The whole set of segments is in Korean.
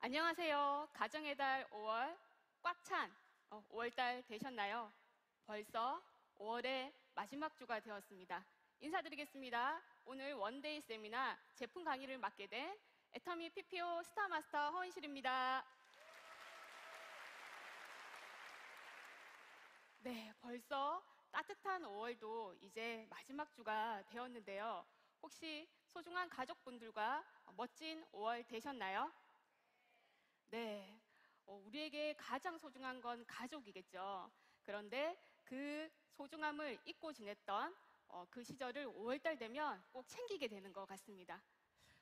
안녕하세요. 가정의 달 5월 꽉 찬 5월달 되셨나요? 벌써 5월의 마지막 주가 되었습니다. 인사드리겠습니다. 오늘 원데이 세미나 제품 강의를 맡게 된 애터미 PPO 스타마스터 허은실입니다. 네, 벌써 따뜻한 5월도 이제 마지막 주가 되었는데요. 혹시 소중한 가족분들과 멋진 5월 되셨나요? 네, 우리에게 가장 소중한 건 가족이겠죠. 그런데 그 소중함을 잊고 지냈던 그 시절을 5월달 되면 꼭 챙기게 되는 것 같습니다.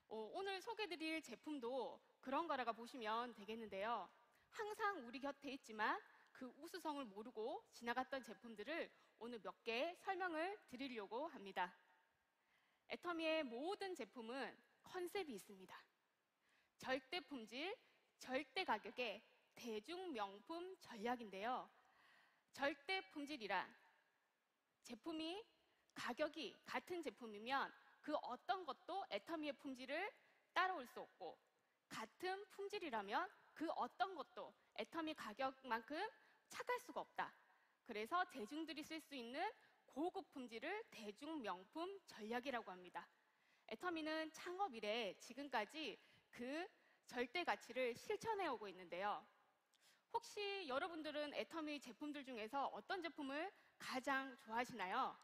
오늘 소개드릴 제품도 그런 거라고 보시면 되겠는데요. 항상 우리 곁에 있지만 그 우수성을 모르고 지나갔던 제품들을 오늘 몇 개 설명을 드리려고 합니다. 애터미의 모든 제품은 컨셉이 있습니다. 절대 품질, 절대 가격의 대중명품 전략인데요. 절대 품질이란 제품이 가격이 같은 제품이면 그 어떤 것도 애터미의 품질을 따라올 수 없고, 같은 품질이라면 그 어떤 것도 애터미 가격만큼 착할 수가 없다. 그래서 대중들이 쓸 수 있는 고급 품질을 대중명품 전략이라고 합니다. 애터미는 창업 이래 지금까지 그 절대 가치를 실천해 오고 있는데요. 혹시 여러분들은 애터미 제품들 중에서 어떤 제품을 가장 좋아하시나요?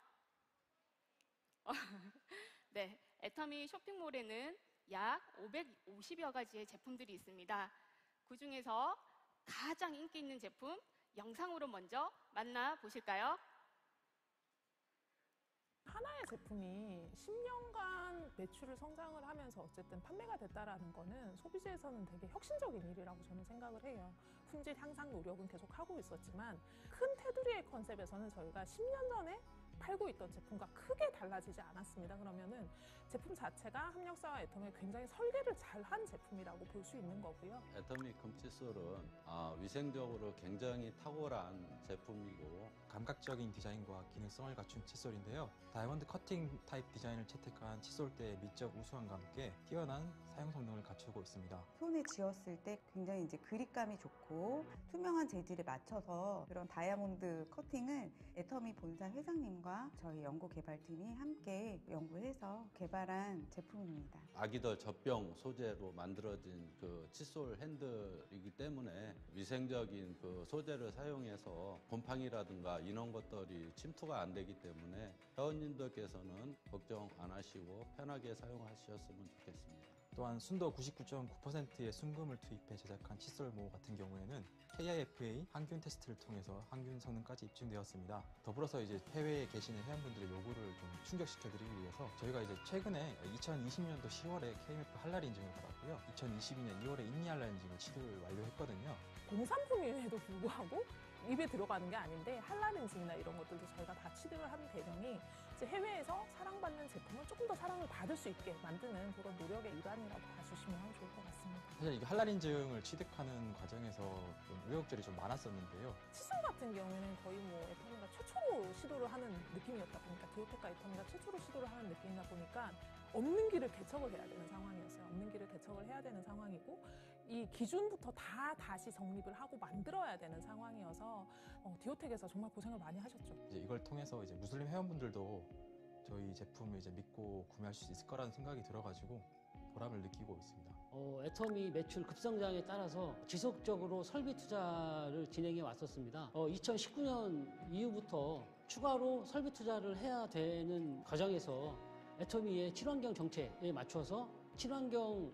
네, 애터미 쇼핑몰에는 약 550여 가지의 제품들이 있습니다. 그 중에서 가장 인기 있는 제품 영상으로 먼저 만나보실까요? 하나의 제품이 10년간 매출을 성장을 하면서 어쨌든 판매가 됐다라는 거는 소비재에서는 되게 혁신적인 일이라고 저는 생각을 해요. 품질 향상 노력은 계속 하고 있었지만 큰 테두리의 컨셉에서는 저희가 10년 전에 팔고 있던 제품과 크게 달라지지 않았습니다. 그러면은 제품 자체가 함력사와 애터미가 굉장히 설계를 잘한 제품이라고 볼 수 있는 거고요. 애터미 금칫솔은 위생적으로 굉장히 탁월한 제품이고 감각적인 디자인과 기능성을 갖춘 칫솔인데요. 다이아몬드 커팅 타입 디자인을 채택한 칫솔대의 미적 우수함과 함께 뛰어난 사용 성능을 갖추고 있습니다. 손에 쥐었을 때 굉장히 이제 그립감이 좋고 투명한 재질에 맞춰서 그런 다이아몬드 커팅은 애터미 본사 회장님과 저희 연구개발팀이 함께 연구해서 개발한 제품입니다. 아기들 젖병 소재로 만들어진 그 칫솔 핸들이기 때문에 위생적인 그 소재를 사용해서 곰팡이라든가 이런 것들이 침투가 안 되기 때문에 회원님들께서는 걱정 안 하시고 편하게 사용하셨으면 좋겠습니다. 또한 순도 99.9%의 순금을 투입해 제작한 칫솔모 같은 경우에는 KIFA 항균 테스트를 통해서 항균 성능까지 입증되었습니다. 더불어서 이제 해외에 계시는 회원분들의 요구를 좀 충족시켜드리기 위해서 저희가 이제 최근에 2020년도 10월에 KMF 한랄 인증을 받았고요. 2022년 2월에 인니 한랄 인증을 취득을 완료했거든요. 공산품임에도 불구하고 입에 들어가는 게 아닌데 한랄 인증이나 이런 것들도 저희가 다 취득을 한 배경이 이제 해외에서 사랑받는 제품을 조금 더 사랑을 받을 수 있게 만드는 그런 노력의 일환이라고 봐주시면 좋을 것 같습니다. 사실 이게 한랄 인증을 취득하는 과정에서 좀 우여곡절이 좀 많았었는데요. 칫솔 같은 경우에는 거의 뭐 애터미가 최초로 시도를 하는 느낌이었다 보니까 디오텍과 애터미가 최초로 시도를 하는 느낌이다 보니까 없는 길을 개척을 해야 되는 상황이었어요. 없는 길을 개척을 해야 되는 상황이고 이 기준부터 다 다시 정립을 하고 만들어야 되는 상황이어서 디오텍에서 정말 고생을 많이 하셨죠. 이제 이걸 통해서 이제 무슬림 회원분들도 저희 제품을 이제 믿고 구매할 수 있을 거라는 생각이 들어가지고 보람을 느끼고 있습니다. 애터미 매출 급성장에 따라서 지속적으로 설비 투자를 진행해 왔었습니다. 2019년 이후부터 추가로 설비 투자를 해야 되는 과정에서 애터미의 친환경 정책에 맞춰서 친환경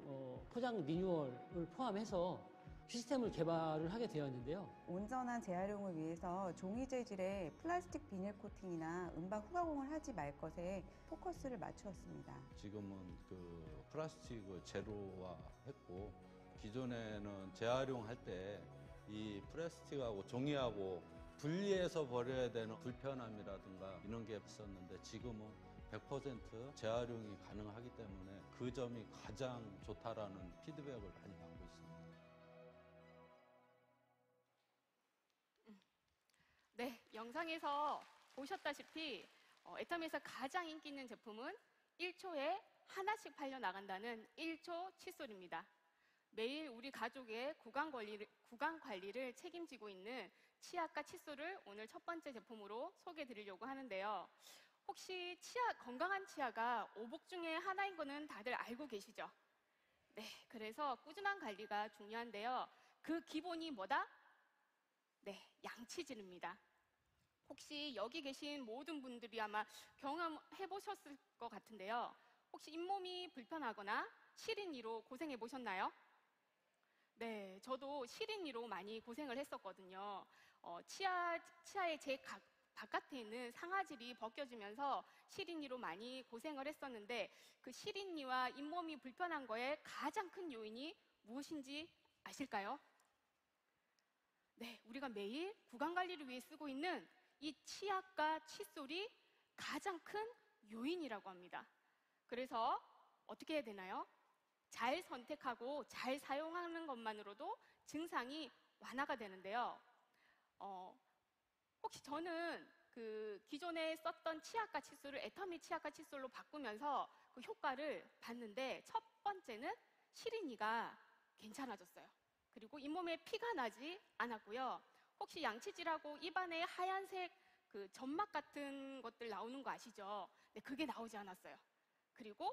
포장 리뉴얼을 포함해서 시스템을 개발을 하게 되었는데요. 온전한 재활용을 위해서 종이 재질의 플라스틱 비닐 코팅이나 은박 후가공을 하지 말 것에 포커스를 맞추었습니다. 지금은 그 플라스틱을 제로화했고 기존에는 재활용할 때 이 플라스틱하고 종이하고 분리해서 버려야 되는 불편함이라든가 이런 게 있었는데 지금은 100% 재활용이 가능하기 때문에 그 점이 가장 좋다라는 피드백을 많이 받고 있습니다. 네, 영상에서 보셨다시피 애터미에서 가장 인기 있는 제품은 1초에 하나씩 팔려 나간다는 1초 칫솔입니다. 매일 우리 가족의 구강 관리를 책임지고 있는 치약과 칫솔을 오늘 첫 번째 제품으로 소개해 드리려고 하는데요. 혹시 건강한 치아가 오복 중에 하나인 거는 다들 알고 계시죠? 네, 그래서 꾸준한 관리가 중요한데요. 그 기본이 뭐다? 네, 양치질입니다. 혹시 여기 계신 모든 분들이 아마 경험해 보셨을 것 같은데요. 혹시 잇몸이 불편하거나 시린이로 고생해 보셨나요? 네, 저도 시린이로 많이 고생을 했었거든요. 치아의 바깥에 있는 상아질이 벗겨지면서 시린이로 많이 고생을 했었는데 그 시린이와 잇몸이 불편한 거에 가장 큰 요인이 무엇인지 아실까요? 네, 우리가 매일 구강 관리를 위해 쓰고 있는 이 치약과 칫솔이 가장 큰 요인이라고 합니다. 그래서 어떻게 해야 되나요? 잘 선택하고 잘 사용하는 것만으로도 증상이 완화가 되는데요. 혹시 저는 그 기존에 썼던 치약과 칫솔을 애터미 치약과 칫솔로 바꾸면서 그 효과를 봤는데 첫 번째는 시린이가 괜찮아졌어요. 그리고 잇몸에 피가 나지 않았고요. 혹시 양치질하고 입안에 하얀색 그 점막 같은 것들 나오는 거 아시죠? 네, 그게 나오지 않았어요. 그리고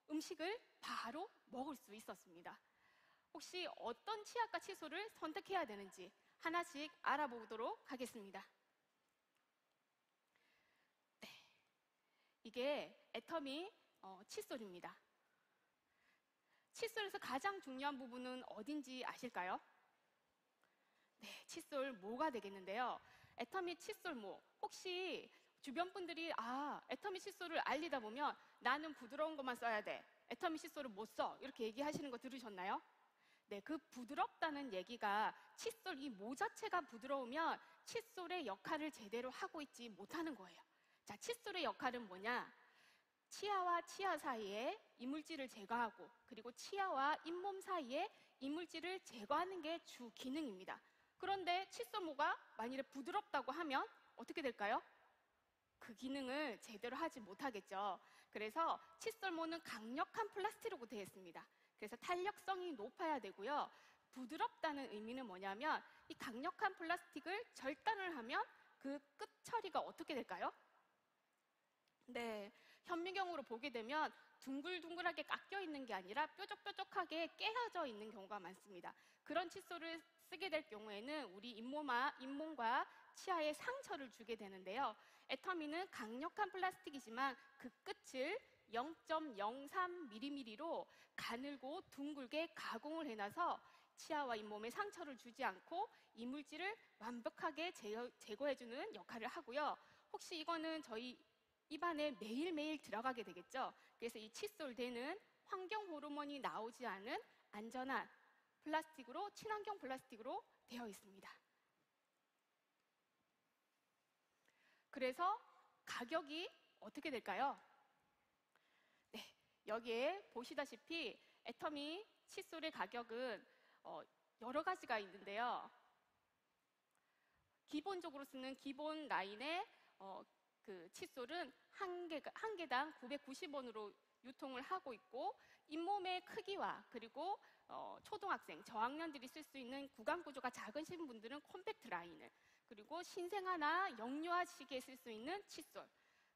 음식을 바로 먹을 수 있었습니다. 혹시 어떤 치약과 칫솔을 선택해야 되는지 하나씩 알아보도록 하겠습니다. 네, 이게 애터미 칫솔입니다. 칫솔에서 가장 중요한 부분은 어딘지 아실까요? 네, 칫솔 모가 되겠는데요. 애터미 칫솔 모. 혹시 주변 분들이 애터미 칫솔을 알리다 보면 나는 부드러운 것만 써야 돼. 애터미 칫솔을 못 써. 이렇게 얘기하시는 거 들으셨나요? 네, 그 부드럽다는 얘기가 칫솔 이 모 자체가 부드러우면 칫솔의 역할을 제대로 하고 있지 못하는 거예요. 자, 칫솔의 역할은 뭐냐? 치아와 치아 사이에 이물질을 제거하고 그리고 치아와 잇몸 사이에 이물질을 제거하는 게 주 기능입니다. 그런데 칫솔모가 만일에 부드럽다고 하면 어떻게 될까요? 그 기능을 제대로 하지 못하겠죠. 그래서 칫솔모는 강력한 플라스틱으로 되어 있습니다. 그래서 탄력성이 높아야 되고요. 부드럽다는 의미는 뭐냐면 이 강력한 플라스틱을 절단을 하면 그 끝 처리가 어떻게 될까요? 네, 현미경으로 보게 되면 둥글둥글하게 깎여 있는 게 아니라 뾰족뾰족하게 깨어져 있는 경우가 많습니다. 그런 칫솔을 쓰게 될 경우에는 우리 잇몸과 치아에 상처를 주게 되는데요. 애터미는 강력한 플라스틱이지만 그 끝을 0.03mm로 가늘고 둥글게 가공을 해놔서 치아와 잇몸에 상처를 주지 않고 이물질을 완벽하게 제거해주는 역할을 하고요. 혹시 이거는 저희 입안에 매일매일 들어가게 되겠죠. 그래서 이 칫솔대는 환경 호르몬이 나오지 않은 안전한 플라스틱으로, 친환경 플라스틱으로 되어 있습니다. 그래서 가격이 어떻게 될까요? 네, 여기에 보시다시피 애터미 칫솔의 가격은 여러 가지가 있는데요. 기본적으로 쓰는 기본 라인의 그 칫솔은 한 개당 990원으로 유통을 하고 있고 잇몸의 크기와 그리고 초등학생, 저학년들이 쓸 수 있는 구강 구조가 작으신 분들은 콤팩트 라인을 그리고 신생아나 영유아 시기에 쓸 수 있는 칫솔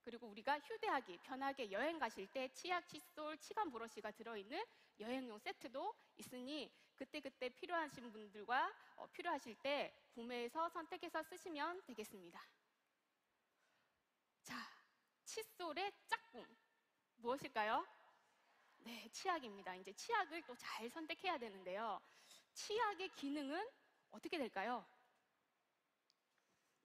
그리고 우리가 휴대하기 편하게 여행 가실 때 치약, 칫솔, 치간 브러쉬가 들어있는 여행용 세트도 있으니 그때그때 필요하신 분들과 필요하실 때 구매해서 선택해서 쓰시면 되겠습니다. 자, 칫솔의 짝꿍 무엇일까요? 네, 치약입니다. 이제 치약을 또 잘 선택해야 되는데요. 치약의 기능은 어떻게 될까요?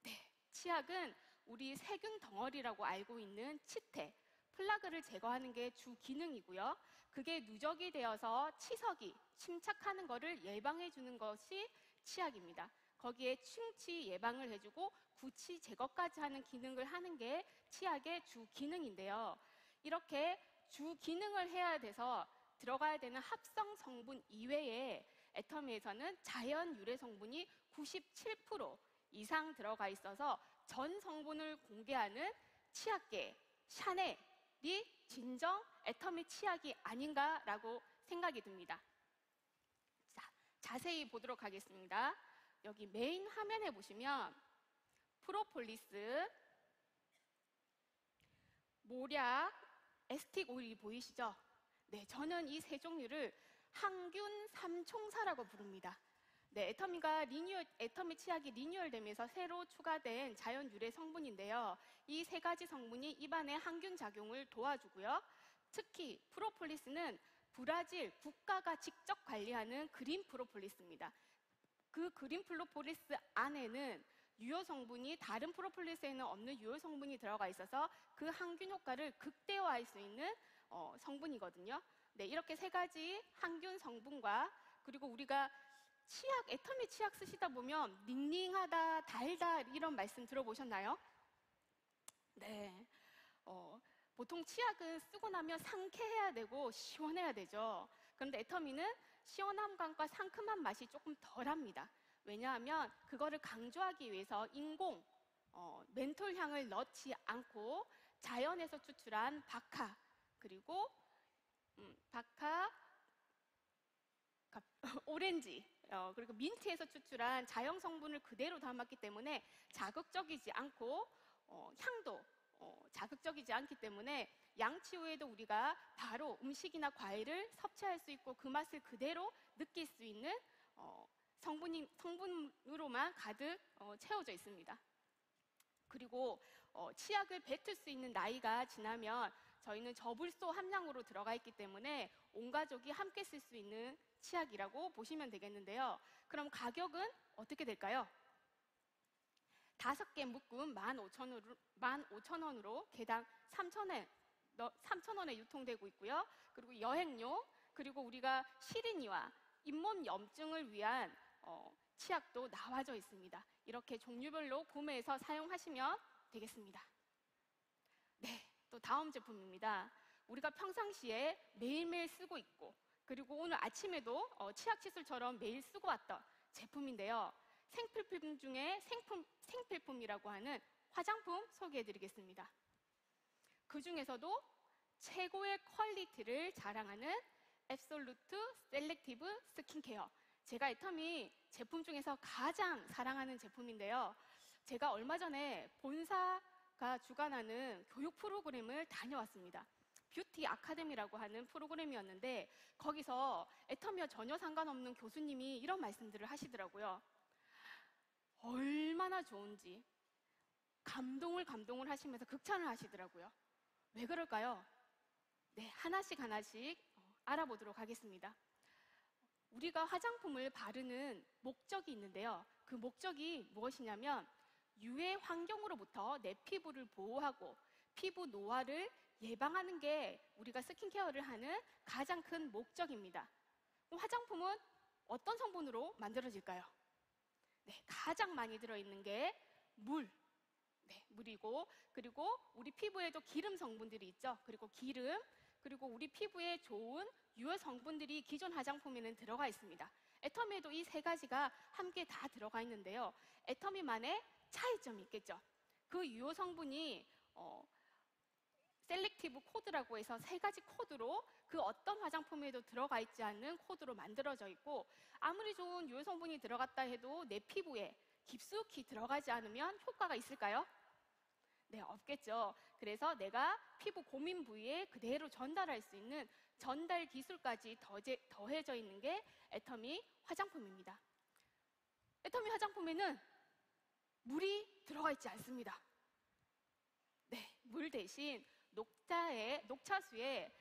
네, 치약은 우리 세균 덩어리라고 알고 있는 치태, 플라그를 제거하는 게 주 기능이고요. 그게 누적이 되어서 치석이 침착하는 것을 예방해 주는 것이 치약입니다. 거기에 충치 예방을 해주고 구취 제거까지 하는 기능을 하는 게 치약의 주 기능인데요. 이렇게 주 기능을 해야 돼서 들어가야 되는 합성 성분 이외에 애터미에서는 자연 유래 성분이 97% 이상 들어가 있어서 전 성분을 공개하는 치약계 샤넬이 진정 애터미 치약이 아닌가라고 생각이 듭니다. 자세히 보도록 하겠습니다. 여기 메인 화면에 보시면 프로폴리스, 모략, 에스틱 오일이 보이시죠? 네, 저는 이 세 종류를 항균 삼총사라고 부릅니다. 네, 애터미 치약이 리뉴얼되면서 새로 추가된 자연 유래 성분인데요. 이 세 가지 성분이 입안의 항균 작용을 도와주고요. 특히 프로폴리스는 브라질 국가가 직접 관리하는 그린 프로폴리스입니다. 그 그린 프로폴리스 안에는 유효 성분이 다른 프로폴리스에는 없는 유효 성분이 들어가 있어서 그 항균 효과를 극대화할 수 있는 성분이거든요. 네, 이렇게 세 가지 항균 성분과 그리고 우리가 애터미 치약 쓰시다 보면 닝닝하다, 달다 이런 말씀 들어보셨나요? 네, 보통 치약은 쓰고 나면 상쾌해야 되고 시원해야 되죠. 그런데 애터미는 시원함과 상큼한 맛이 조금 덜합니다. 왜냐하면 그거를 강조하기 위해서 인공 멘톨 향을 넣지 않고 자연에서 추출한 바카 그리고 오렌지 그리고 민트에서 추출한 자연 성분을 그대로 담았기 때문에 자극적이지 않고 향도 자극적이지 않기 때문에 양치 후에도 우리가 바로 음식이나 과일을 섭취할 수 있고 그 맛을 그대로 느낄 수 있는 성분으로만 가득 채워져 있습니다. 그리고 치약을 뱉을 수 있는 나이가 지나면 저희는 저불소 함량으로 들어가 있기 때문에 온 가족이 함께 쓸 수 있는 치약이라고 보시면 되겠는데요. 그럼 가격은 어떻게 될까요? 5개 묶음 15,000원으로 개당 3,000원에 유통되고 있고요. 그리고 여행용, 그리고 우리가 시린이와 잇몸 염증을 위한 치약도 나와져 있습니다. 이렇게 종류별로 구매해서 사용하시면 되겠습니다. 네, 또 다음 제품입니다. 우리가 평상시에 매일매일 쓰고 있고 그리고 오늘 아침에도 치약 칫솔처럼 매일 쓰고 왔던 제품인데요. 생필품 중에 생필품이라고 하는 화장품 소개해드리겠습니다. 그 중에서도 최고의 퀄리티를 자랑하는 앱솔루트 셀렉티브 스킨케어. 제가 애터미 제품 중에서 가장 사랑하는 제품인데요. 제가 얼마 전에 본사가 주관하는 교육 프로그램을 다녀왔습니다. 뷰티 아카데미라고 하는 프로그램이었는데 거기서 애터미와 전혀 상관없는 교수님이 이런 말씀들을 하시더라고요. 얼마나 좋은지 감동을 하시면서 극찬을 하시더라고요. 왜 그럴까요? 네, 하나씩 알아보도록 하겠습니다. 우리가 화장품을 바르는 목적이 있는데요. 그 목적이 무엇이냐면 유해 환경으로부터 내 피부를 보호하고 피부 노화를 예방하는 게 우리가 스킨케어를 하는 가장 큰 목적입니다. 그럼 화장품은 어떤 성분으로 만들어질까요? 네, 가장 많이 들어있는 게 물. 네, 물이고 그리고 우리 피부에도 기름 성분들이 있죠. 그리고 기름, 그리고 우리 피부에 좋은 유효 성분들이 기존 화장품에는 들어가 있습니다. 애터미에도 이 세 가지가 함께 다 들어가 있는데요. 애터미만의 차이점이 있겠죠. 그 유효 성분이 셀렉티브 코드라고 해서 세 가지 코드로 그 어떤 화장품에도 들어가 있지 않는 코드로 만들어져 있고 아무리 좋은 유효 성분이 들어갔다 해도 내 피부에 깊숙이 들어가지 않으면 효과가 있을까요? 네, 없겠죠. 그래서 내가 피부 고민 부위에 그대로 전달할 수 있는 전달 기술까지 더해져 있는 게 애터미 화장품입니다. 애터미 화장품에는 물이 들어가 있지 않습니다. 네, 물 대신 녹차수에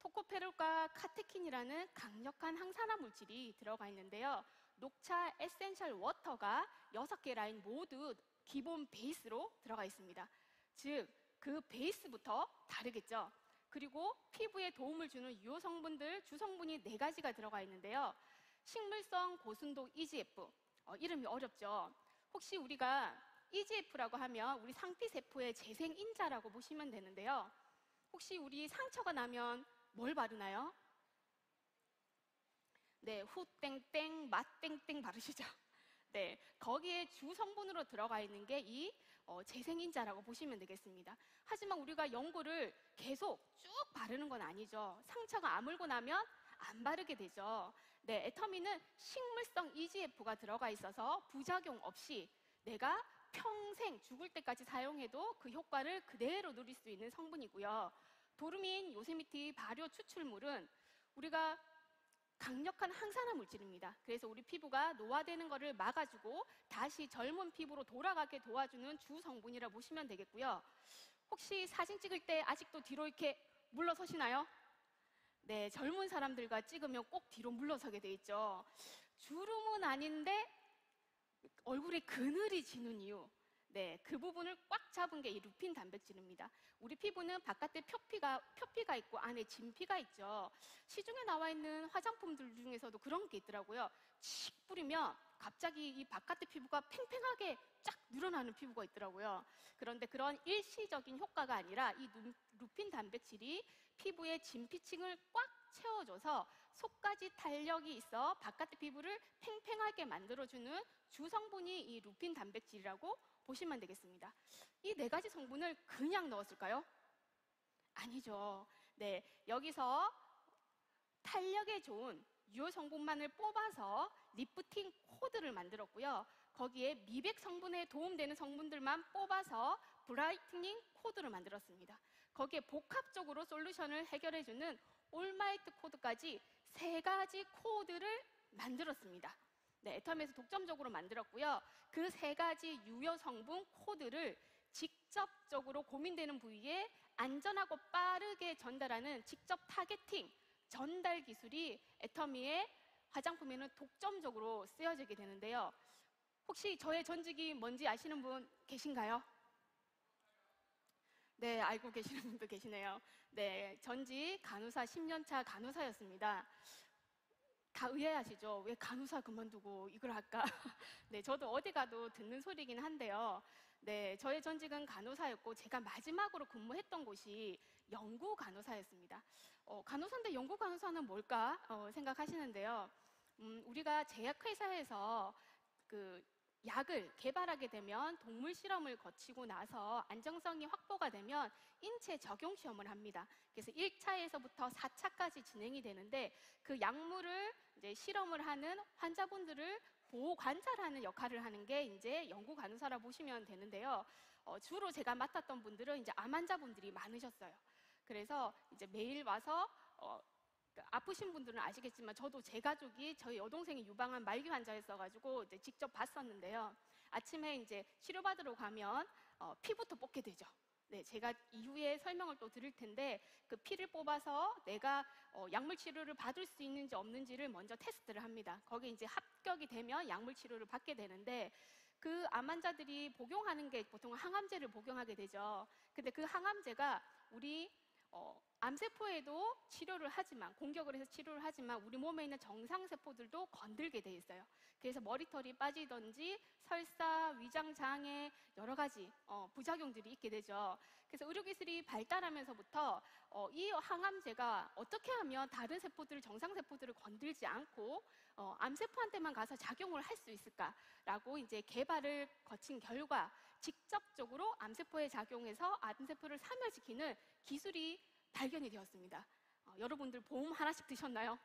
토코페롤과 카테킨이라는 강력한 항산화 물질이 들어가 있는데요. 녹차 에센셜 워터가 6개 라인 모두 기본 베이스로 들어가 있습니다. 즉, 그 베이스부터 다르겠죠. 그리고 피부에 도움을 주는 유효 성분들, 주성분이 4가지가 들어가 있는데요. 식물성 고순도 EGF, 이름이 어렵죠. 혹시 우리가 EGF라고 하면 우리 상피세포의 재생인자라고 보시면 되는데요. 혹시 우리 상처가 나면 뭘 바르나요? 네, 후땡땡, 맛땡땡 바르시죠? 네, 거기에 주성분으로 들어가 있는 게 이 재생인자라고 보시면 되겠습니다. 하지만 우리가 연고를 계속 쭉 바르는 건 아니죠. 상처가 아물고 나면 안 바르게 되죠. 네, 애터미는 식물성 EGF가 들어가 있어서 부작용 없이 내가 평생 죽을 때까지 사용해도 그 효과를 그대로 누릴 수 있는 성분이고요. 도루민 요세미티 발효 추출물은 우리가 강력한 항산화 물질입니다. 그래서 우리 피부가 노화되는 것을 막아주고 다시 젊은 피부로 돌아가게 도와주는 주 성분이라 보시면 되겠고요. 혹시 사진 찍을 때 아직도 뒤로 이렇게 물러서시나요? 네, 젊은 사람들과 찍으면 꼭 뒤로 물러서게 돼 있죠. 주름은 아닌데 얼굴에 그늘이 지는 이유. 네, 그 부분을 꽉 잡은 게 이 루핀 단백질입니다. 우리 피부는 바깥에 표피가 있고 안에 진피가 있죠. 시중에 나와 있는 화장품들 중에서도 그런 게 있더라고요. 칙 뿌리면 갑자기 이 바깥의 피부가 팽팽하게 쫙 늘어나는 피부가 있더라고요. 그런데 그런 일시적인 효과가 아니라 이 루핀 단백질이 피부의 진피층을 꽉 채워줘서 속까지 탄력이 있어 바깥의 피부를 팽팽하게 만들어주는 주성분이 이 루핀 단백질이라고 보시면 되겠습니다. 이 네 가지 성분을 그냥 넣었을까요? 아니죠. 네, 여기서 탄력에 좋은 유효 성분만을 뽑아서 리프팅 코드를 만들었고요. 거기에 미백 성분에 도움되는 성분들만 뽑아서 브라이트닝 코드를 만들었습니다. 거기에 복합적으로 솔루션을 해결해주는 올마이트 코드까지 세 가지 코드를 만들었습니다. 네, 애터미에서 독점적으로 만들었고요. 그 세 가지 유효 성분 코드를 직접적으로 고민되는 부위에 안전하고 빠르게 전달하는 직접 타겟팅, 전달 기술이 애터미의 화장품에는 독점적으로 쓰여지게 되는데요. 혹시 저의 전직이 뭔지 아시는 분 계신가요? 네, 알고 계시는 분도 계시네요. 네, 전직 간호사 10년차 간호사였습니다. 다 의아하시죠? 왜 간호사 그만두고 이걸 할까? 네, 저도 어디 가도 듣는 소리긴 한데요. 네, 저의 전직은 간호사였고 제가 마지막으로 근무했던 곳이 연구 간호사였습니다. 간호사인데 연구 간호사는 뭘까 생각하시는데요. 우리가 제약회사에서 그 약을 개발하게 되면 동물 실험을 거치고 나서 안정성이 확보가 되면 인체 적용 시험을 합니다. 그래서 1차에서부터 4차까지 진행이 되는데 그 약물을 이제 실험을 하는 환자분들을 보호 관찰하는 역할을 하는 게 이제 연구 간호사라 보시면 되는데요. 주로 제가 맡았던 분들은 이제 암 환자분들이 많으셨어요. 그래서 이제 매일 와서 아프신 분들은 아시겠지만 저도 제 가족이 저희 여동생이 유방암 말기 환자였어가지고 이제 직접 봤었는데요. 아침에 이제 치료받으러 가면 피부터 뽑게 되죠. 네, 제가 이후에 설명을 또 드릴 텐데 그 피를 뽑아서 내가 약물 치료를 받을 수 있는지 없는지를 먼저 테스트를 합니다. 거기에 이제 합격이 되면 약물 치료를 받게 되는데 그 암 환자들이 복용하는 게 보통 항암제를 복용하게 되죠. 근데 그 항암제가 우리 암세포에도 치료를 하지만 공격을 해서 치료를 하지만 우리 몸에 있는 정상세포들도 건들게 돼 있어요. 그래서 머리털이 빠지든지 설사, 위장장애 여러 가지 부작용들이 있게 되죠. 그래서 의료기술이 발달하면서부터 이 항암제가 어떻게 하면 다른 세포들을 정상세포들을 건들지 않고 암세포한테만 가서 작용을 할 수 있을까라고 이제 개발을 거친 결과 직접적으로 암세포에 작용해서 암세포를 사멸시키는 기술이 발견이 되었습니다. 여러분들 보험 하나씩 드셨나요?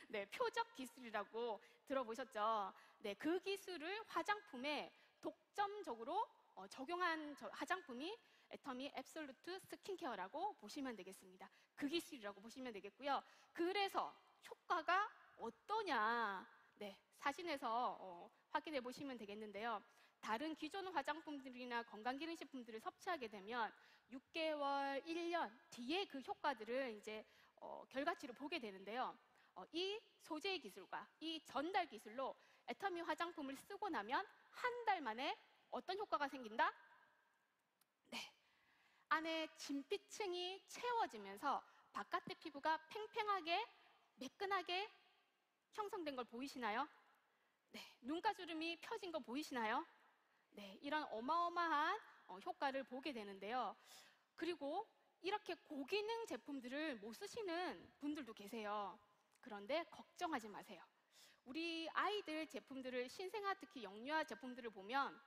네, 표적 기술이라고 들어보셨죠? 네, 그 기술을 화장품에 독점적으로 적용한 화장품이 애터미 앱솔루트 스킨케어라고 보시면 되겠습니다. 그 기술이라고 보시면 되겠고요. 그래서 효과가 어떠냐? 네, 사진에서 확인해 보시면 되겠는데요. 다른 기존 화장품들이나 건강기능식품들을 섭취하게 되면 6개월, 1년 뒤에 그 효과들을 이제 결과치를 보게 되는데요. 이 소재 기술과 이 전달 기술로 애터미 화장품을 쓰고 나면 한 달 만에 어떤 효과가 생긴다? 네, 안에 진피층이 채워지면서 바깥의 피부가 팽팽하게 매끈하게 형성된 걸 보이시나요? 네, 눈가주름이 펴진 거 보이시나요? 네, 이런 어마어마한 효과를 보게 되는데요. 그리고 이렇게 고기능 제품들을 못 쓰시는 분들도 계세요. 그런데 걱정하지 마세요. 우리 아이들 제품들을 신생아 특히 영유아 제품들을 보면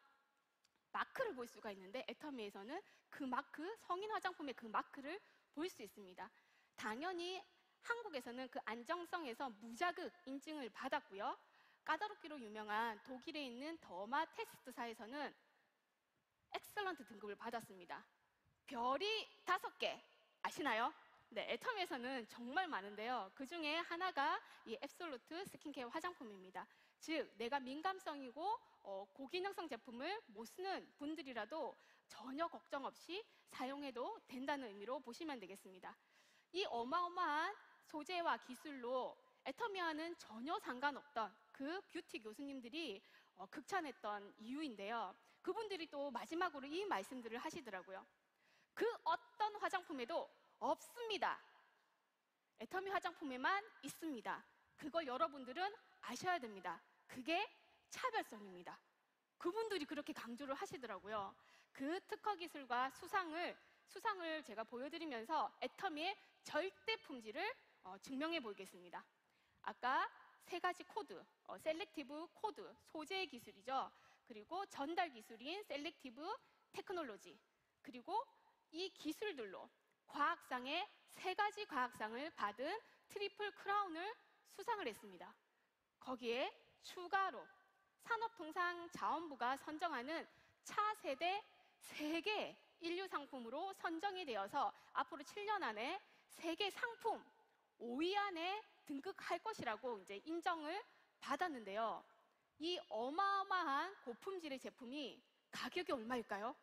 마크를 볼 수가 있는데 애터미에서는 그 마크, 성인 화장품의 그 마크를 볼 수 있습니다. 당연히 한국에서는 그 안정성에서 무자극 인증을 받았고요. 까다롭기로 유명한 독일에 있는 더마 테스트사에서는 엑셀런트 등급을 받았습니다. 별이 5개 아시나요? 네, 애텀에서는 정말 많은데요. 그 중에 하나가 이 앱솔루트 스킨케어 화장품입니다. 즉, 내가 민감성이고 고기능성 제품을 못 쓰는 분들이라도 전혀 걱정 없이 사용해도 된다는 의미로 보시면 되겠습니다. 이 어마어마한 소재와 기술로 애터미와는 전혀 상관없던 그 뷰티 교수님들이 극찬했던 이유인데요. 그분들이 또 마지막으로 이 말씀들을 하시더라고요. 그 어떤 화장품에도 없습니다. 애터미 화장품에만 있습니다. 그걸 여러분들은 아셔야 됩니다. 그게 차별성입니다. 그분들이 그렇게 강조를 하시더라고요. 그 특허 기술과 수상을 제가 보여드리면서 애터미의 절대 품질을 증명해 보이겠습니다. 아까 3가지 코드, 셀렉티브 코드, 소재 기술이죠. 그리고 전달 기술인 셀렉티브 테크놀로지, 그리고 이 기술들로 과학상의 3가지 과학상을 받은 트리플 크라운을 수상을 했습니다. 거기에 추가로 산업통상자원부가 선정하는 차세대 세계 인류 상품으로 선정이 되어서 앞으로 7년 안에 세계 상품 5위 안에 등극할 것이라고 이제 인정을 받았는데요. 이 어마어마한 고품질의 제품이 가격이 얼마일까요?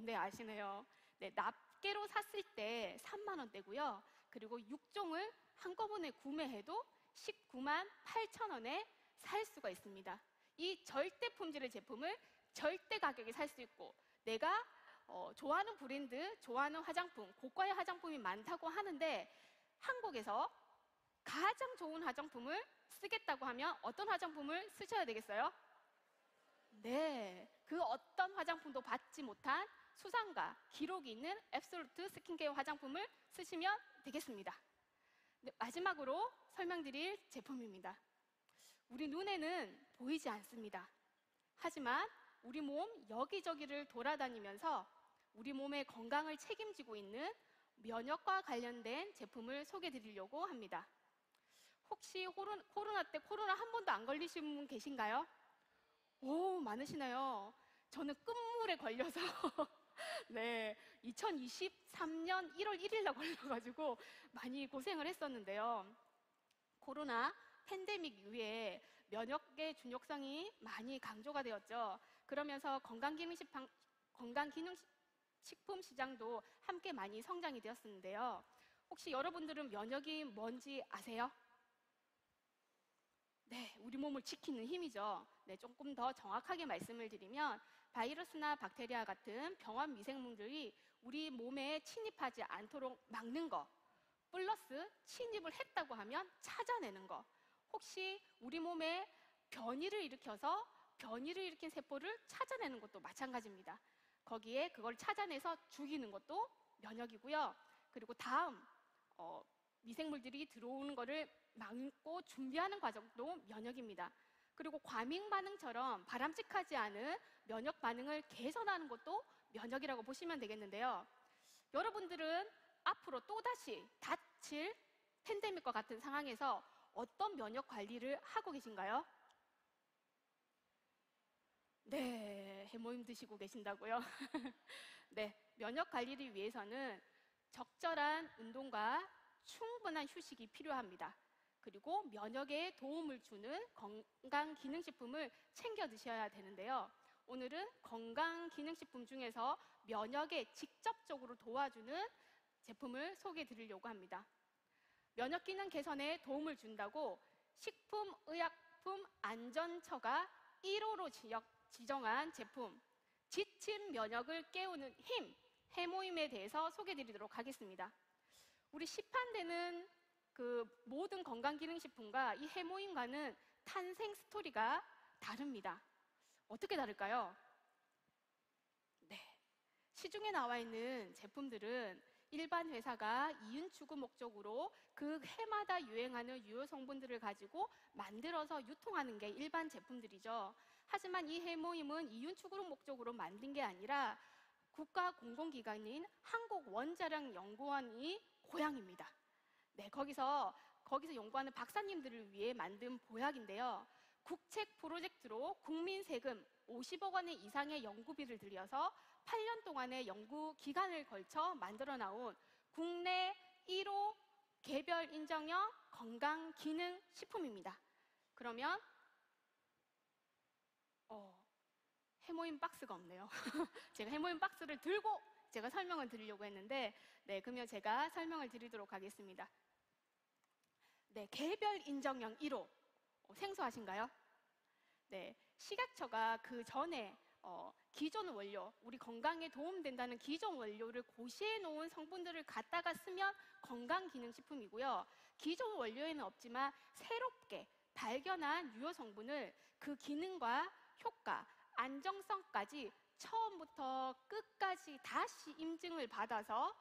네, 아시네요. 네, 납계로 샀을 때 3만 원대고요. 그리고 6종을 한꺼번에 구매해도 19만 8천 원에 살 수가 있습니다. 이 절대 품질의 제품을 절대 가격에 살 수 있고, 내가 좋아하는 브랜드, 좋아하는 화장품, 고가의 화장품이 많다고 하는데 한국에서 가장 좋은 화장품을 쓰겠다고 하면 어떤 화장품을 쓰셔야 되겠어요? 네, 그 어떤 화장품도 받지 못한 수상과 기록이 있는 앱솔루트 스킨케어 화장품을 쓰시면 되겠습니다. 네, 마지막으로 설명드릴 제품입니다. 우리 눈에는 보이지 않습니다. 하지만 우리 몸 여기저기를 돌아다니면서 우리 몸의 건강을 책임지고 있는 면역과 관련된 제품을 소개해 드리려고 합니다. 혹시 코로나 때 코로나 한 번도 안 걸리신 분 계신가요? 오, 많으시네요. 저는 끝물에 걸려서 네, 2023년 1월 1일 날 걸려가지고 많이 고생을 했었는데요. 코로나 팬데믹 이후에 면역의 중요성이 많이 강조가 되었죠. 그러면서 건강기능식품 시장도 함께 많이 성장이 되었는데요. 혹시 여러분들은 면역이 뭔지 아세요? 네, 우리 몸을 지키는 힘이죠. 네, 조금 더 정확하게 말씀을 드리면 바이러스나 박테리아 같은 병원 미생물들이 우리 몸에 침입하지 않도록 막는 거, 플러스 침입을 했다고 하면 찾아내는 거. 혹시 우리 몸에 변이를 일으킨 세포를 찾아내는 것도 마찬가지입니다. 거기에 그걸 찾아내서 죽이는 것도 면역이고요. 그리고 다음 미생물들이 들어오는 거를 막고 준비하는 과정도 면역입니다. 그리고 과민 반응처럼 바람직하지 않은 면역 반응을 개선하는 것도 면역이라고 보시면 되겠는데요. 여러분들은 앞으로 또다시 닥칠 팬데믹과 같은 상황에서 어떤 면역 관리를 하고 계신가요? 네, 해모임 드시고 계신다고요? 네, 면역 관리를 위해서는 적절한 운동과 충분한 휴식이 필요합니다. 그리고 면역에 도움을 주는 건강기능식품을 챙겨 드셔야 되는데요. 오늘은 건강기능식품 중에서 면역에 직접적으로 도와주는 제품을 소개해 드리려고 합니다. 면역기능 개선에 도움을 준다고 식품의약품안전처가 1호로 지정한 제품, 지친 면역을 깨우는 힘, 해모임에 대해서 소개해 드리도록 하겠습니다. 우리 시판되는 그 모든 건강기능식품과 이 해모임과는 탄생 스토리가 다릅니다. 어떻게 다를까요? 네, 시중에 나와 있는 제품들은 일반 회사가 이윤 추구 목적으로 그 해마다 유행하는 유효 성분들을 가지고 만들어서 유통하는 게 일반 제품들이죠. 하지만 이 해모임은 이윤 추구 목적으로 만든 게 아니라 국가 공공기관인 한국원자력연구원이 고향입니다. 네, 거기서 연구하는 박사님들을 위해 만든 보약인데요. 국책 프로젝트로 국민 세금 50억 원 이상의 연구비를 들여서 8년 동안의 연구 기간을 걸쳐 만들어 나온 국내 1호 개별 인정형 건강 기능 식품입니다. 그러면 해모임 박스가 없네요. 제가 해모임 박스를 들고 제가 설명을 드리려고 했는데, 네, 그러면 제가 설명을 드리도록 하겠습니다. 네, 개별 인정형 1호 생소하신가요? 네, 식약처가 그 전에 기존 원료, 우리 건강에 도움된다는 기존 원료를 고시해 놓은 성분들을 갖다가 쓰면 건강기능식품이고요. 기존 원료에는 없지만 새롭게 발견한 유효 성분을 그 기능과 효과, 안정성까지 처음부터 끝까지 다시 인증을 받아서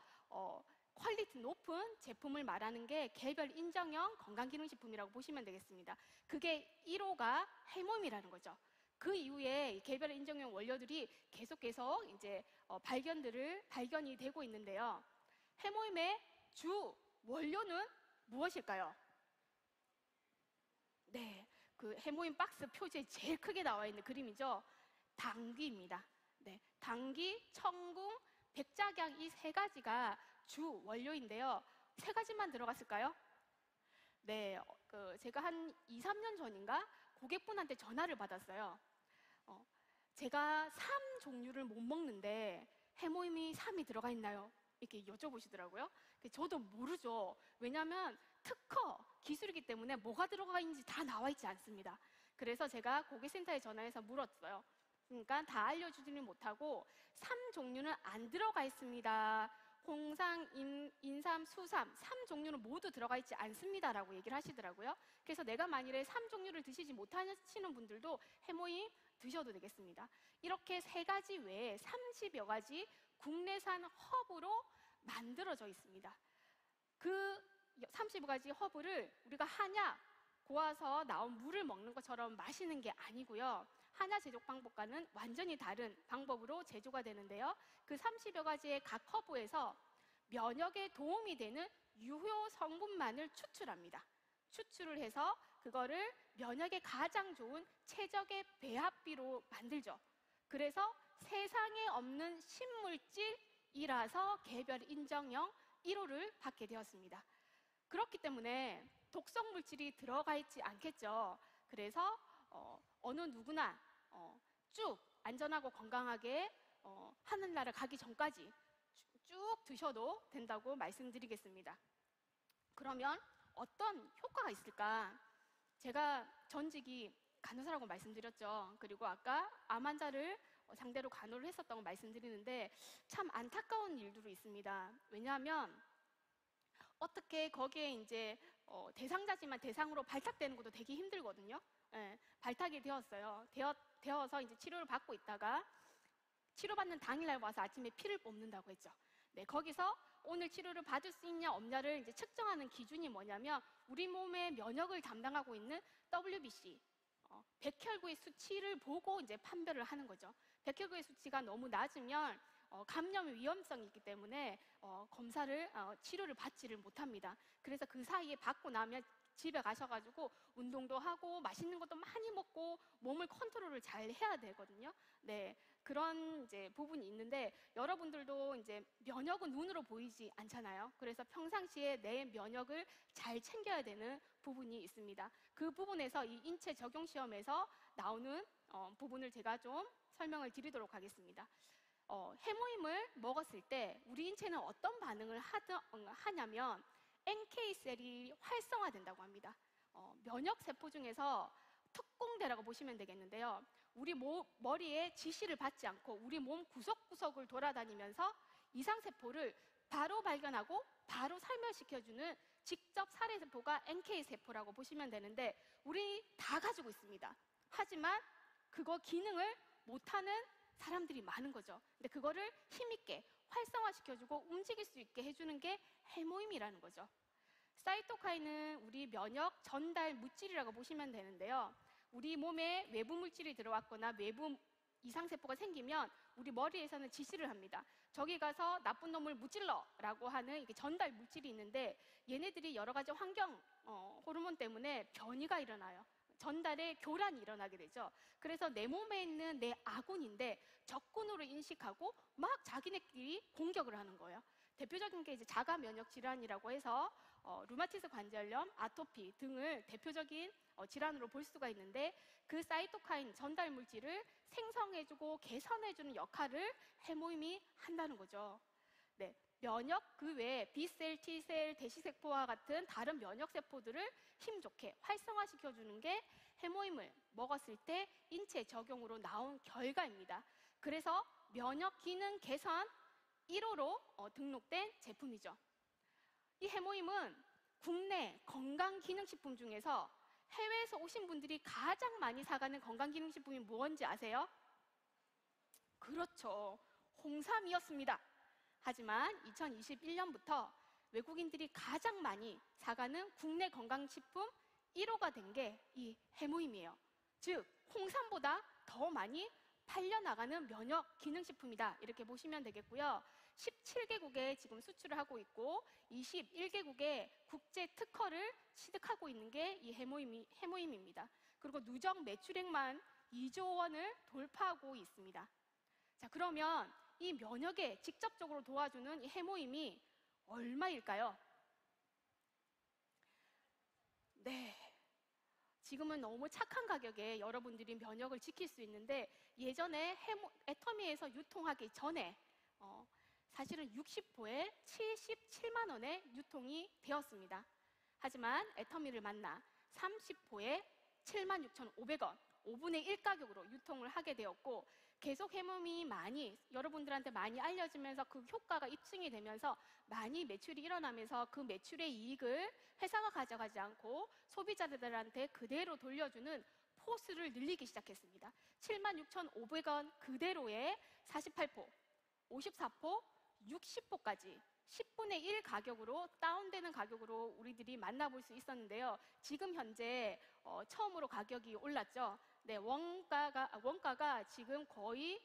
퀄리티 높은 제품을 말하는 게 개별 인정형 건강기능식품이라고 보시면 되겠습니다. 그게 1호가 해몸이라는 거죠. 그 이후에 개별 인정형 원료들이 계속 이제 발견이 되고 있는데요. 해모임의 주 원료는 무엇일까요? 네, 그 해모임 박스 표지에 제일 크게 나와 있는 그림이죠. 당귀입니다. 네, 당귀, 청궁, 백작양 이 세 가지가 주 원료인데요. 세 가지만 들어갔을까요? 네, 제가 한 2, 3년 전인가 고객분한테 전화를 받았어요. 제가 삼 종류를 못 먹는데 해모임이 3이 들어가 있나요? 이렇게 여쭤보시더라고요. 저도 모르죠. 왜냐하면 특허 기술이기 때문에 뭐가 들어가 있는지 다 나와 있지 않습니다. 그래서 제가 고객센터에 전화해서 물었어요. 그러니까 다 알려주지는 못하고 3 종류는 안 들어가 있습니다. 홍삼, 인삼, 수삼 3 종류는 모두 들어가 있지 않습니다라고 얘기를 하시더라고요. 그래서 내가 만일에 3 종류를 드시지 못하시는 분들도 해모임 드셔도 되겠습니다. 이렇게 3가지 외에 30여 가지 국내산 허브로 만들어져 있습니다. 그 30가지 허브를 우리가 한약 고아서 나온 물을 먹는 것처럼 마시는 게 아니고요. 한약 제조 방법과는 완전히 다른 방법으로 제조가 되는데요. 그 30여 가지의 각 허브에서 면역에 도움이 되는 유효 성분만을 추출합니다. 추출을 해서 그거를 면역에 가장 좋은 최적의 배합비로 만들죠. 그래서 세상에 없는 신물질이라서 개별 인정형 1호를 받게 되었습니다. 그렇기 때문에 독성 물질이 들어가 있지 않겠죠. 그래서 어느 누구나 쭉 안전하고 건강하게 하늘나라 가기 전까지 쭉 드셔도 된다고 말씀드리겠습니다. 그러면 어떤 효과가 있을까? 제가 전직이 간호사라고 말씀드렸죠. 그리고 아까 암 환자를 상대로 간호를 했었다고 말씀드리는데 참 안타까운 일들이 있습니다. 왜냐하면 어떻게 거기에 이제 대상자지만 대상으로 발탁되는 것도 되게 힘들거든요. 예, 발탁이 되었어요. 되어서 이제 치료를 받고 있다가 치료받는 당일날 와서 아침에 피를 뽑는다고 했죠. 네, 거기서 오늘 치료를 받을 수 있냐 없냐를 이제 측정하는 기준이 뭐냐면 우리 몸의 면역을 담당하고 있는 WBC 백혈구의 수치를 보고 이제 판별을 하는 거죠. 백혈구의 수치가 너무 낮으면 감염 위험성이 있기 때문에 치료를 받지를 못합니다. 그래서 그 사이에 받고 나면 집에 가셔가지고 운동도 하고 맛있는 것도 많이 먹고 몸을 컨트롤을 잘 해야 되거든요. 네, 그런 이제 부분이 있는데 여러분들도 이제 면역은 눈으로 보이지 않잖아요. 그래서 평상시에 내 면역을 잘 챙겨야 되는 부분이 있습니다. 그 부분에서 이 인체 적용 시험에서 나오는 부분을 제가 좀 설명을 드리도록 하겠습니다. 해모임을 먹었을 때 우리 인체는 어떤 반응을 하냐면 NK셀이 활성화된다고 합니다. 면역세포 중에서 특공대라고 보시면 되겠는데요. 우리 머리에 지시를 받지 않고 우리 몸 구석구석을 돌아다니면서 이상세포를 바로 발견하고 바로 살멸시켜주는 직접 살해세포가 NK세포라고 보시면 되는데 우리 다 가지고 있습니다. 하지만 그거 기능을 못하는 사람들이 많은 거죠. 근데 그거를 힘있게 활성화시켜주고 움직일 수 있게 해주는 게 해모임이라는 거죠. 사이토카인은 우리 면역 전달 물질이라고 보시면 되는데요. 우리 몸에 외부 물질이 들어왔거나 외부 이상세포가 생기면 우리 머리에서는 지시를 합니다. 저기 가서 나쁜 놈을 무찔러라고 하는 이게 전달 물질이 있는데 얘네들이 여러 가지 환경 호르몬 때문에 변이가 일어나요. 전달에 교란이 일어나게 되죠. 그래서 내 몸에 있는 내 아군인데 적군으로 인식하고 막 자기네끼리 공격을 하는 거예요. 대표적인 게 이제 자가 면역 질환이라고 해서 루마티스 관절염, 아토피 등을 대표적인 질환으로 볼 수가 있는데 그 사이토카인 전달 물질을 생성해주고 개선해주는 역할을 해모임이 한다는 거죠. 네, 면역 그 외에 B셀, T셀, 대시세포와 같은 다른 면역 세포들을 힘좋게 활성화시켜주는 게 해모임을 먹었을 때 인체 적용으로 나온 결과입니다. 그래서 면역 기능 개선 1호로 등록된 제품이죠. 이 해모임은 국내 건강기능식품 중에서 해외에서 오신 분들이 가장 많이 사가는 건강기능식품이 뭔지 아세요? 그렇죠. 홍삼이었습니다. 하지만 2021년부터 외국인들이 가장 많이 사가는 국내 건강식품 1호가 된 게 이 해모임이에요. 즉, 홍삼보다 더 많이 팔려나가는 면역 기능식품이다. 이렇게 보시면 되겠고요. 17개국에 지금 수출을 하고 있고 21개국에 국제 특허를 취득하고 있는 게 이 해모임입니다. 그리고 누적 매출액만 2조 원을 돌파하고 있습니다. 자, 그러면 이 면역에 직접적으로 도와주는 이 해모임이 얼마일까요? 네. 지금은 너무 착한 가격에 여러분들이 면역을 지킬 수 있는데 예전에 애터미에서 유통하기 전에 사실은 60포에 77만 원에 유통이 되었습니다. 하지만 애터미를 만나 30포에 76,500원, 5분의 1 가격으로 유통을 하게 되었고 계속 해모임이 여러분들한테 많이 알려지면서 그 효과가 입증이 되면서 많이 매출이 일어나면서 그 매출의 이익을 회사가 가져가지 않고 소비자들한테 그대로 돌려주는 포수를 늘리기 시작했습니다. 76,500원 그대로에 48포, 54포, 60포까지 10분의 1 가격으로 다운되는 가격으로 우리들이 만나볼 수 있었는데요. 지금 현재 처음으로 가격이 올랐죠. 네, 원가가 지금 거의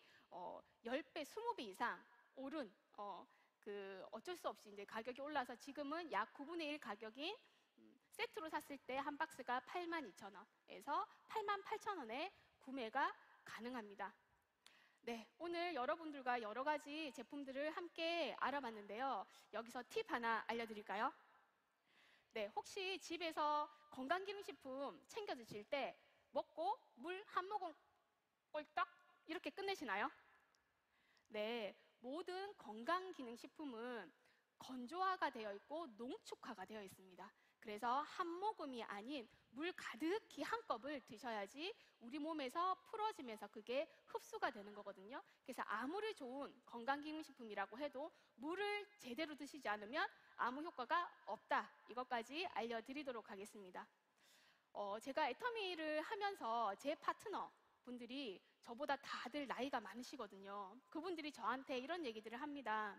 10배, 20배 이상 오른 어쩔 수 없이 이제 가격이 올라서 지금은 약 9분의 1 가격인 세트로 샀을 때 한 박스가 82,000원에서 88,000원에 구매가 가능합니다. 네, 오늘 여러분들과 여러 가지 제품들을 함께 알아봤는데요. 여기서 팁 하나 알려드릴까요? 네, 혹시 집에서 건강기능식품 챙겨 드실 때 먹고 물 한 모금 꼴딱 이렇게 끝내시나요? 네, 모든 건강기능식품은 건조화가 되어 있고 농축화가 되어 있습니다. 그래서 한 모금이 아닌 물 가득히 한컵을 드셔야지 우리 몸에서 풀어지면서 그게 흡수가 되는 거거든요. 그래서 아무리 좋은 건강기능식품이라고 해도 물을 제대로 드시지 않으면 아무 효과가 없다. 이것까지 알려드리도록 하겠습니다. 제가 애터미를 하면서 제 파트너 분들이 저보다 다들 나이가 많으시거든요. 그분들이 저한테 이런 얘기들을 합니다.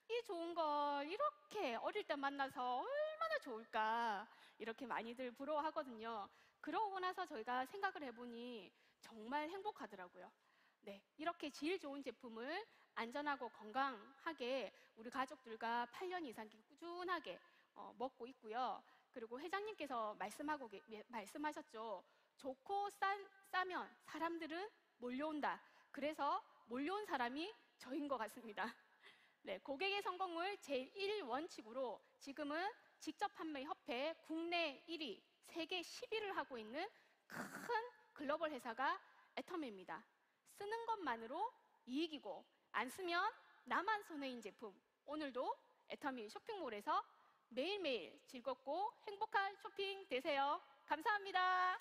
이 좋은 걸 이렇게 어릴 때 만나서 얼마나 좋을까 이렇게 많이들 부러워하거든요. 그러고 나서 저희가 생각을 해보니 정말 행복하더라고요. 네, 이렇게 질 좋은 제품을 안전하고 건강하게 우리 가족들과 8년 이상 꾸준하게 먹고 있고요. 그리고 회장님께서 말씀하셨죠. 좋고 싸면 사람들은 몰려온다. 그래서 몰려온 사람이 저인 것 같습니다. 네, 고객의 성공을 제1원칙으로 지금은 직접 판매 협회 국내 1위, 세계 10위를 하고 있는 큰 글로벌 회사가 애터미입니다. 쓰는 것만으로 이익이고 안 쓰면 나만 손해인 제품. 오늘도 애터미 쇼핑몰에서 매일매일 즐겁고 행복한 쇼핑 되세요. 감사합니다.